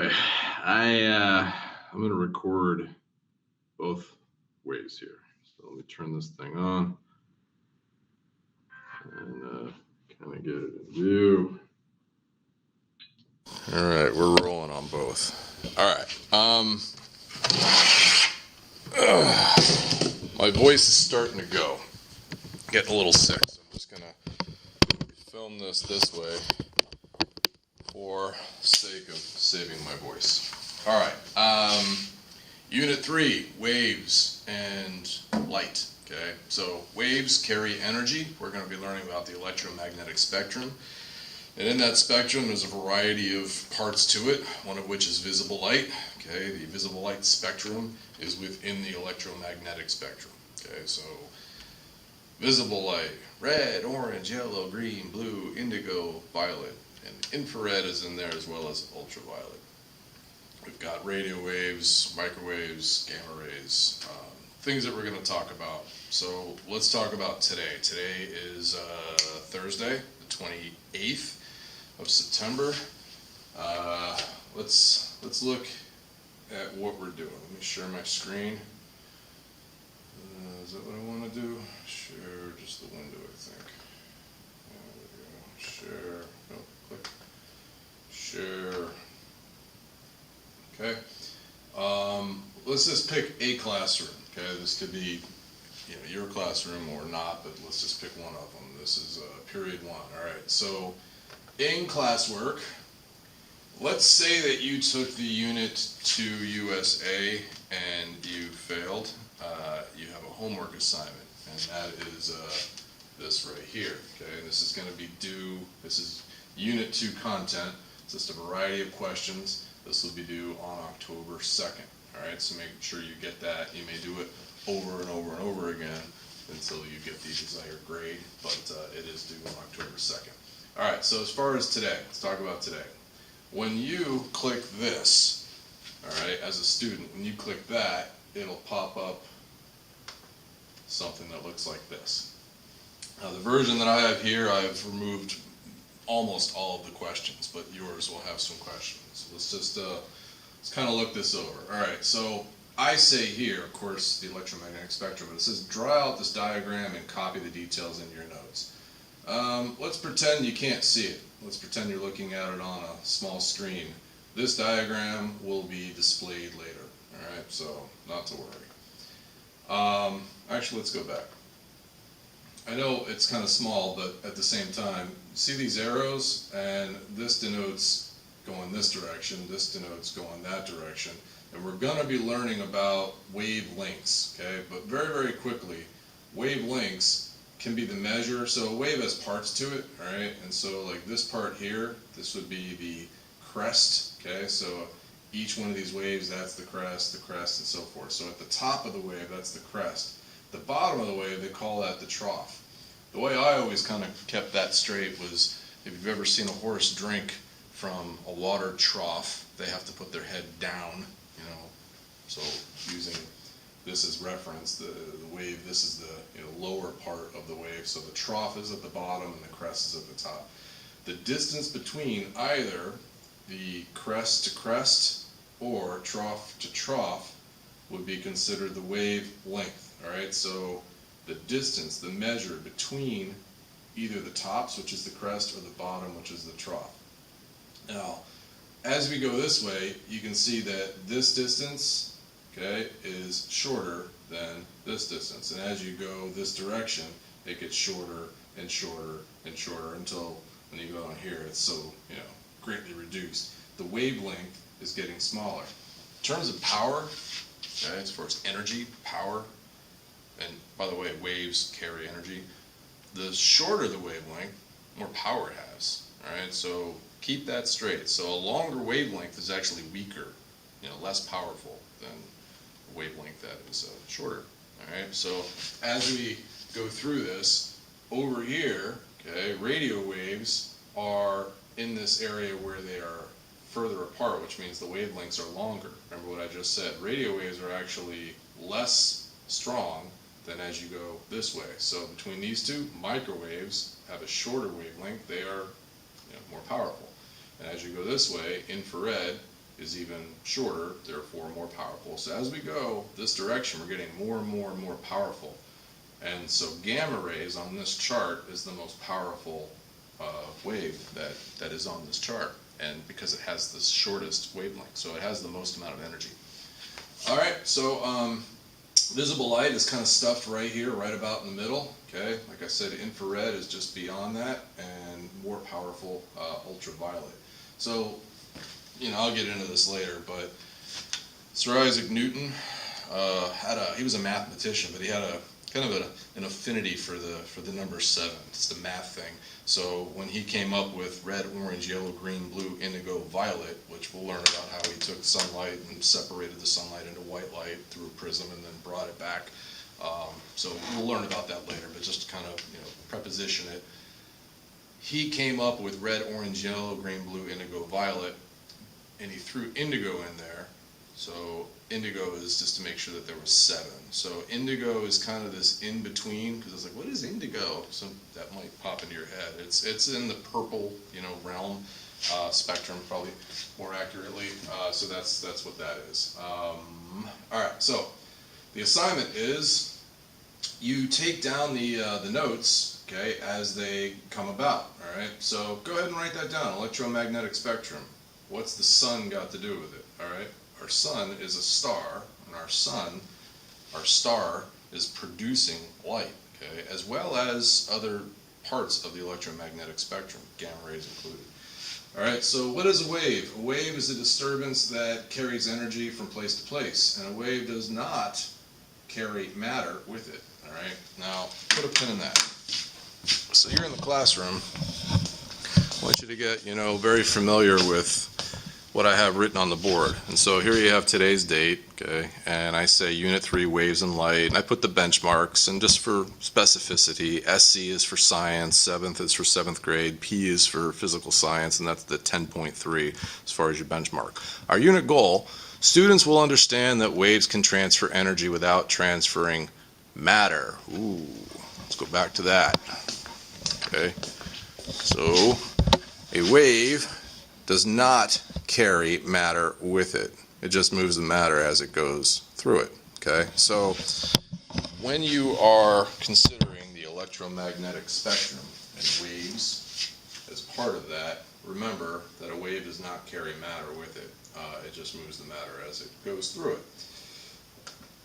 right. I'm gonna record both ways here. So let me turn this thing on and kind of get it in view. All right, we're rolling on both. All right. My voice is starting to go. Getting a little sick, so I'm just gonna film this way for sake of saving my voice. All right. Unit 3, waves and light. Okay, so waves carry energy. We're going to be learning about the electromagnetic spectrum. And in that spectrum, there's a variety of parts to it, one of which is visible light. Okay, the visible light spectrum is within the electromagnetic spectrum. Okay, so visible light, red, orange, yellow, green, blue, indigo, violet. And infrared is in there as well as ultraviolet. We've got radio waves, microwaves, gamma rays, things that we're going to talk about. So let's talk about today. Today is Thursday, the 28th of September. Let's look at what we're doing. Let me share my screen. Is that what I want to do? Share just the window, I think. There we go. Share. No, click. Share. Okay. Let's just pick a classroom. Okay, this could be, your classroom or not, but let's just pick one of them. This is period 1. All right. So, in classwork, let's say that you took the unit to USA and you failed. You have a homework assignment, and that is this right here. Okay, this is going to be due. This is unit 2 content. It's just a variety of questions. This will be due on October 2nd. All right, so make sure you get that. You may do it over and over and over again until you get the desired grade, but it is due on October 2nd. All right, so as far as today, let's talk about today. When you click this, all right, as a student, when you click that, it'll pop up something that looks like this. Now, the version that I have here, I've removed almost all of the questions, but yours will have some questions. Let's just let's kind of look this over. All right, so I say here, of course, the electromagnetic spectrum, but it says draw out this diagram and copy the details in your notes. Let's pretend you can't see it. Let's pretend you're looking at it on a small screen. This diagram will be displayed later. All right, so not to worry. Actually, let's go back. I know it's kind of small, but at the same time, see these arrows? And this denotes going this direction, this denotes going that direction. And we're going to be learning about wavelengths, okay? But very, very quickly, wavelengths can be the measure. So a wave has parts to it, all right? And so like this part here, this would be the crest, okay? So each one of these waves, that's the crest, and so forth. So at the top of the wave, that's the crest. The bottom of the wave, they call that the trough. The way I always kind of kept that straight was, if you've ever seen a horse drink from a water trough, they have to put their head down, so using this as reference, the wave, this is the lower part of the wave, so the trough is at the bottom and the crest is at the top. The distance between either the crest to crest or trough to trough would be considered the wave length. All right, so the distance, the measure between either the tops, which is the crest, or the bottom, which is the trough. Now, as we go this way, you can see that this distance, okay, is shorter than this distance. And as you go this direction, it gets shorter and shorter and shorter until when you go on here, it's so, greatly reduced. The wavelength is getting smaller. In terms of power, okay, as far as energy, power, and by the way, waves carry energy. The shorter the wavelength, more power it has. All right, so keep that straight. So a longer wavelength is actually weaker, less powerful than a wavelength that is shorter. All right, so as we go through this, over here, okay, radio waves are in this area where they are further apart, which means the wavelengths are longer. Remember what I just said, radio waves are actually less strong than as you go this way. So between these two, microwaves have a shorter wavelength. They are more powerful. And as you go this way, infrared is even shorter, therefore more powerful. So as we go this direction, we're getting more and more and more powerful. And so gamma rays on this chart is the most powerful wave that is on this chart, and because it has the shortest wavelength, so it has the most amount of energy. All right, so visible light is kind of stuffed right here, right about in the middle. Okay, like I said, infrared is just beyond that, and more powerful ultraviolet. So, you know, I'll get into this later, but Sir Isaac Newton he was a mathematician, but he had a kind of an affinity for the number 7. It's the math thing. So when he came up with red, orange, yellow, green, blue, indigo, violet, which we'll learn about how he took sunlight and separated the sunlight into white light through a prism and then brought it back. So we'll learn about that later, but just to kind of, you know, preposition it. He came up with red, orange, yellow, green, blue, indigo, violet, and he threw indigo in there. So indigo is just to make sure that there was 7. So indigo is kind of this in between, because it's like, what is indigo? So that might pop into your head. It's in the purple, you know, realm, spectrum, probably more accurately. So that's what that is. All right. So the assignment is you take down the notes, okay, as they come about. All right. So go ahead and write that down. Electromagnetic spectrum. What's the sun got to do with it? All right. Our sun is a star, and our star is producing light, okay, as well as other parts of the electromagnetic spectrum, gamma rays included. All right, so what is a wave? A wave is a disturbance that carries energy from place to place, and a wave does not carry matter with it. All right, now put a pin in that. So you're in the classroom. I want you to get, you know, very familiar with what I have written on the board. And so here you have today's date, okay, and I say Unit 3 Waves and Light, and I put the benchmarks, and just for specificity, SC is for science, 7th is for 7th grade, P is for physical science, and that's the 10.3 as far as your benchmark. Our unit goal, students will understand that waves can transfer energy without transferring matter. Ooh, let's go back to that. Okay, so a wave does not carry matter with it. It just moves the matter as it goes through it. Okay, so when you are considering the electromagnetic spectrum and waves as part of that, remember that a wave does not carry matter with it. It just moves the matter as it goes through it.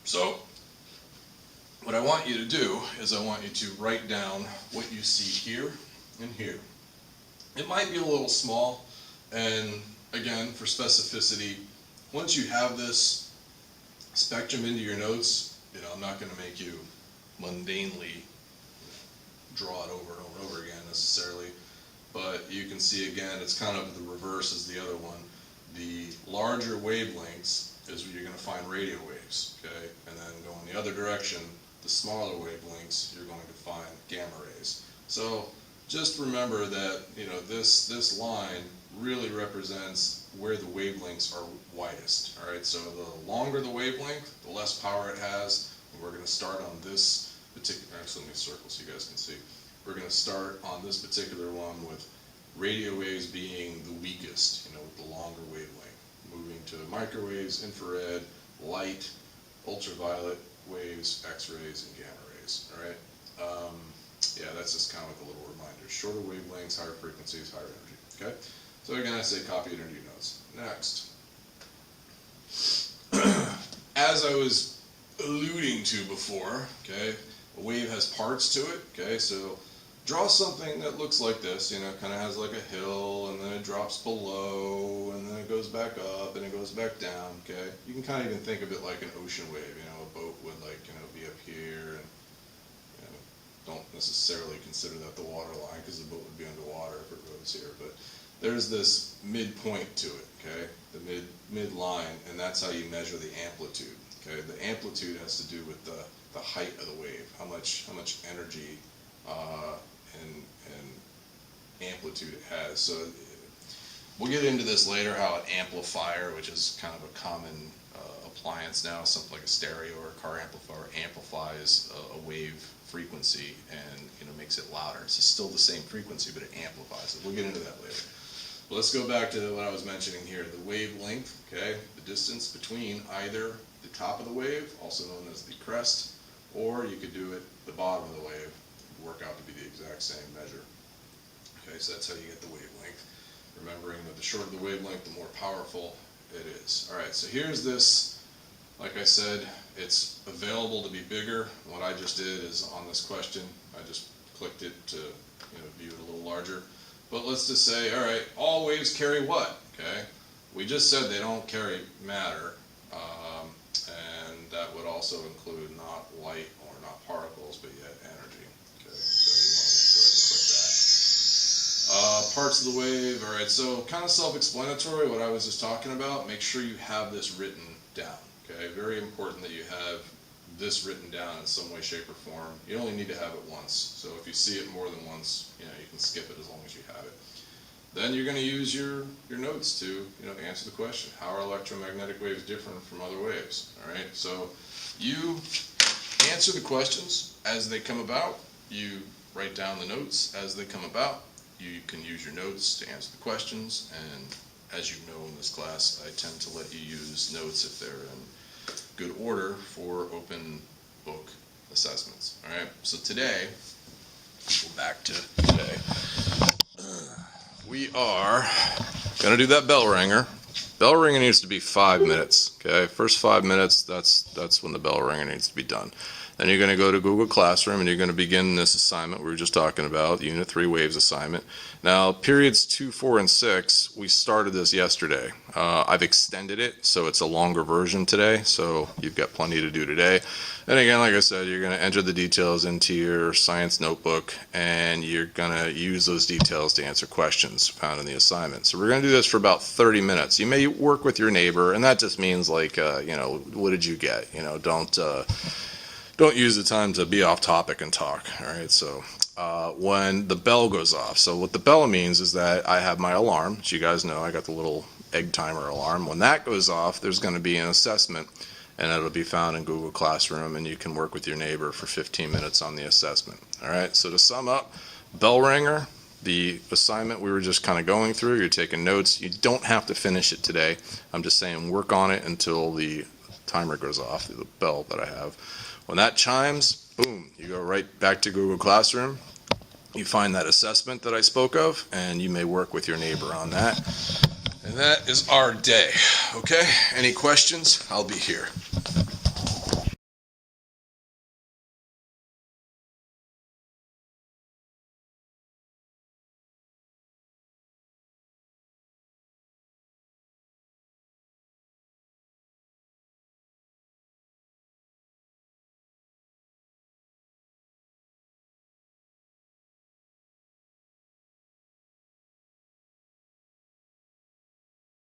So what I want you to do is I want you to write down what you see here and here. It might be a little small, and again, for specificity, once you have this spectrum into your notes, you know, I'm not going to make you mundanely draw it over and over and over again necessarily, but you can see again, it's kind of the reverse as the other one. The larger wavelengths is where you're going to find radio waves, okay? And then going the other direction, the smaller wavelengths, you're going to find gamma rays. So just remember that, you know, this line really represents where the wavelengths are widest. All right, so the longer the wavelength, the less power it has. And we're going to start on this particular. Actually, let me circle so you guys can see. We're going to start on this particular one with radio waves being the weakest. You know, with the longer wavelength, moving to microwaves, infrared, light, ultraviolet waves, X-rays, and gamma rays. All right. Yeah, that's just kind of like a little reminder. Shorter wavelengths, higher frequencies, higher energy. Okay. So again, I say copy it into your notes. Next. As I was alluding to before, okay, a wave has parts to it, okay, so draw something that looks like this, you know, kind of has like a hill, and then it drops below, and then it goes back up, and it goes back down, okay. You can kind of even think of it like an ocean wave, you know, a boat would, like, you know, be up here, and, you know, don't necessarily consider that the water line, because the boat would be underwater if it rose here, but there's this midpoint to it, okay, the midline, and that's how you measure the amplitude. Okay, the amplitude has to do with the height of the wave, how much energy and amplitude it has. So we'll get into this later, how an amplifier, which is kind of a common appliance now, something like a stereo or a car amplifier, amplifies a wave frequency and, you know, makes it louder. It's still the same frequency, but it amplifies it. We'll get into that later. But let's go back to what I was mentioning here, the wavelength, okay? The distance between either the top of the wave, also known as the crest, or you could do it the bottom of the wave, work out to be the exact same measure. Okay, so that's how you get the wavelength. Remembering that the shorter the wavelength, the more powerful it is. All right, so here's this. Like I said, it's available to be bigger. What I just did is on this question, I just clicked it to view it a little larger. But let's just say, all right, all waves carry what? Okay, we just said they don't carry matter, and that would also include not light or not particles, but yet energy. Okay, so you want to go ahead and click that. Parts of the wave, all right, so kind of self-explanatory what I was just talking about. Make sure you have this written down. Okay, very important that you have this written down in some way, shape, or form. You only need to have it once. So if you see it more than once, you can skip it as long as you have it. Then you're going to use your notes to answer the question. How are electromagnetic waves different from other waves? All right, so you answer the questions as they come about. You write down the notes as they come about. You can use your notes to answer the questions, and as you know in this class, I tend to let you use notes if they're in good order for open book assessments. All right, so today, go back to today, we are going to do that bell ringer. Bell ringer needs to be 5 minutes, okay? First 5 minutes, that's when the bell ringer needs to be done. Then you're going to go to Google Classroom and you're going to begin this assignment we were just talking about, Unit 3 Waves assignment. Now, periods 2, 4, and 6, we started this yesterday. I've extended it, so it's a longer version today, so you've got plenty to do today. And again, like I said, you're going to enter the details into your science notebook, and you're going to use those details to answer questions found in the assignment. So we're going to do this for about 30 minutes. You may work with your neighbor, and that just means like, what did you get? Don't use the time to be off topic and talk, all right? So when the bell goes off, so what the bell means is that I have my alarm. As you guys know, I got the little egg timer alarm. When that goes off, there's going to be an assessment, and it'll be found in Google Classroom, and you can work with your neighbor for 15 minutes on the assessment, all right? So to sum up, bell ringer, the assignment we were just kind of going through, you're taking notes. You don't have to finish it today. I'm just saying work on it until the timer goes off, the bell that I have. When that chimes, boom, you go right back to Google Classroom. You find that assessment that I spoke of, and you may work with your neighbor on that. And that is our day, okay? Any questions? I'll be here.